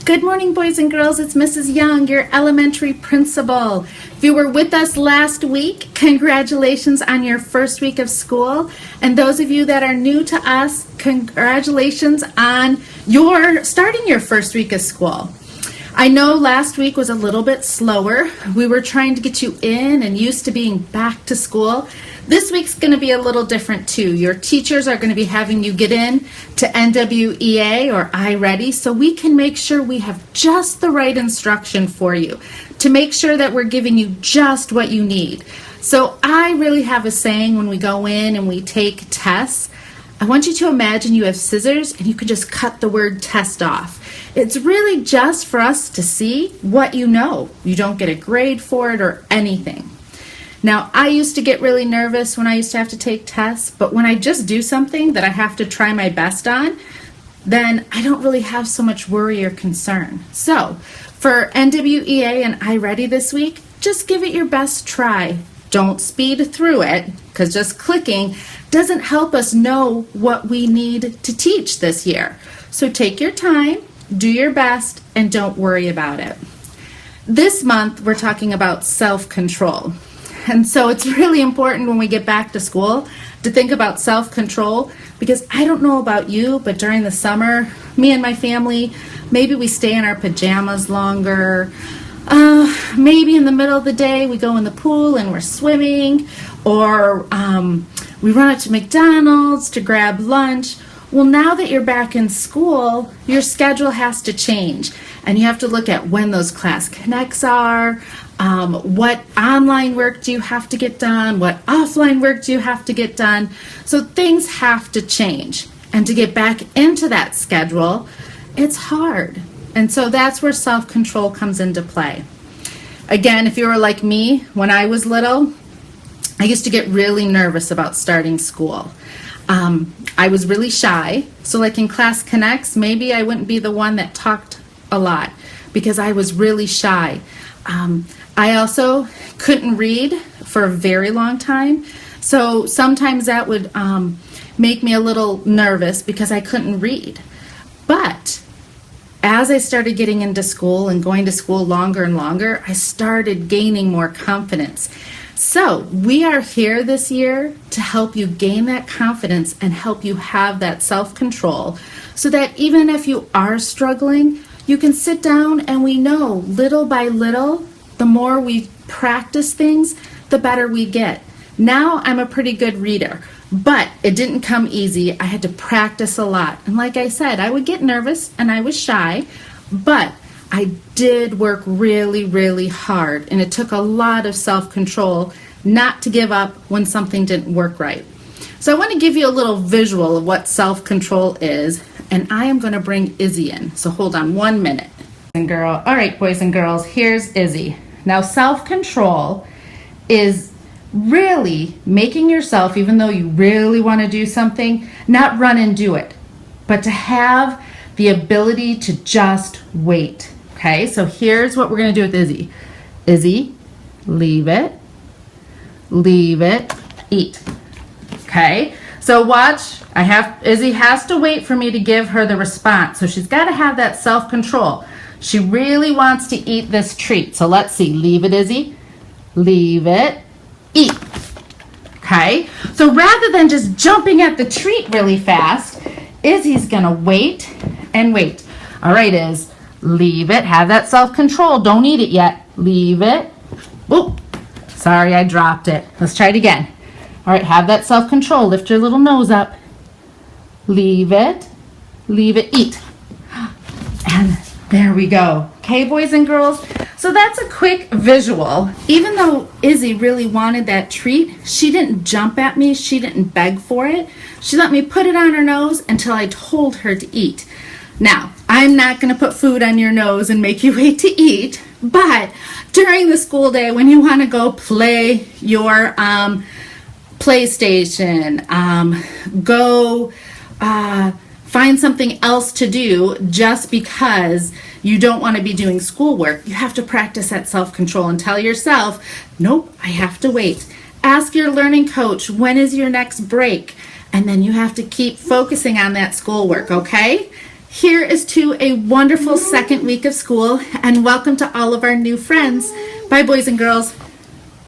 Good morning, boys and girls. It's Mrs. Young, your elementary principal. If you were with us last week, congratulations on your first week of school. And those of you that are new to us, congratulations on starting your first week of school. I know last week was a little bit slower. We were trying to get you in and used to being back to school. This week's going to be a little different too. Your teachers are going to be having you get in to NWEA or iReady so we can make sure we have just the right instruction for you, to make sure that we're giving you just what you need. So I really have a saying when we go in and we take tests. I want you to imagine you have scissors and you could just cut the word test off. It's really just for us to see what you know. You don't get a grade for it or anything. Now, I used to get really nervous when I used to have to take tests, but when I just do something that I have to try my best on, then I don't really have so much worry or concern. So, for NWEA and iReady this week, just give it your best try. Don't speed through it, because just clicking doesn't help us know what we need to teach this year. So take your time, do your best, and don't worry about it. This month, we're talking about self-control. And so it's really important when we get back to school to think about self-control, because I don't know about you, but during the summer, me and my family, maybe we stay in our pajamas longer. Maybe in the middle of the day we go in the pool and we're swimming, or we run out to McDonald's to grab lunch. Well, now that you're back in school, your schedule has to change, and you have to look at when those class connects are, what online work do you have to get done, what offline work do you have to get done. So things have to change, and to get back into that schedule, it's hard. And so that's where self-control comes into play. Again, if you were like me, when I was little, I used to get really nervous about starting school. I was really shy, so like in Class Connects, maybe I wouldn't be the one that talked a lot because I was really shy. I also couldn't read for a very long time, so sometimes that would make me a little nervous because I couldn't read. But as I started getting into school and going to school longer and longer, I started gaining more confidence. So we are here this year to help you gain that confidence and help you have that self-control so that even if you are struggling, you can sit down and we know little by little, the more we practice things, the better we get. Now I'm a pretty good reader, but it didn't come easy. I had to practice a lot. And like I said, I would get nervous and I was shy, but I did work really, really hard, and it took a lot of self-control not to give up when something didn't work right. So I want to give you a little visual of what self-control is, and I am going to bring Izzy in. So hold on 1 minute. All right, boys and girls, here's Izzy. Now, self-control is really making yourself, even though you really want to do something, not run and do it, but to have the ability to just wait. Okay, so here's what we're going to do with Izzy. Izzy, leave it, eat. Okay, so watch, Izzy has to wait for me to give her the response. So she's got to have that self-control. She really wants to eat this treat. So let's see, leave it, Izzy, leave it, eat. Okay, so rather than just jumping at the treat really fast, Izzy's going to wait and wait. All right, Iz. Leave it. Have that self-control. Don't eat it yet. Leave it. Oop. Sorry, I dropped it. Let's try it again. All right, have that self-control. Lift your little nose up. Leave it. Eat. And there we go. Okay, boys and girls? So that's a quick visual. Even though Izzy really wanted that treat, she didn't jump at me. She didn't beg for it. She let me put it on her nose until I told her to eat. Now, I'm not going to put food on your nose and make you wait to eat, but during the school day when you want to go play your PlayStation, go find something else to do just because you don't want to be doing schoolwork, you have to practice that self-control and tell yourself, nope, I have to wait. Ask your learning coach, when is your next break? And then you have to keep focusing on that schoolwork, okay? Here is to a wonderful second week of school, and welcome to all of our new friends. Bye, boys and girls.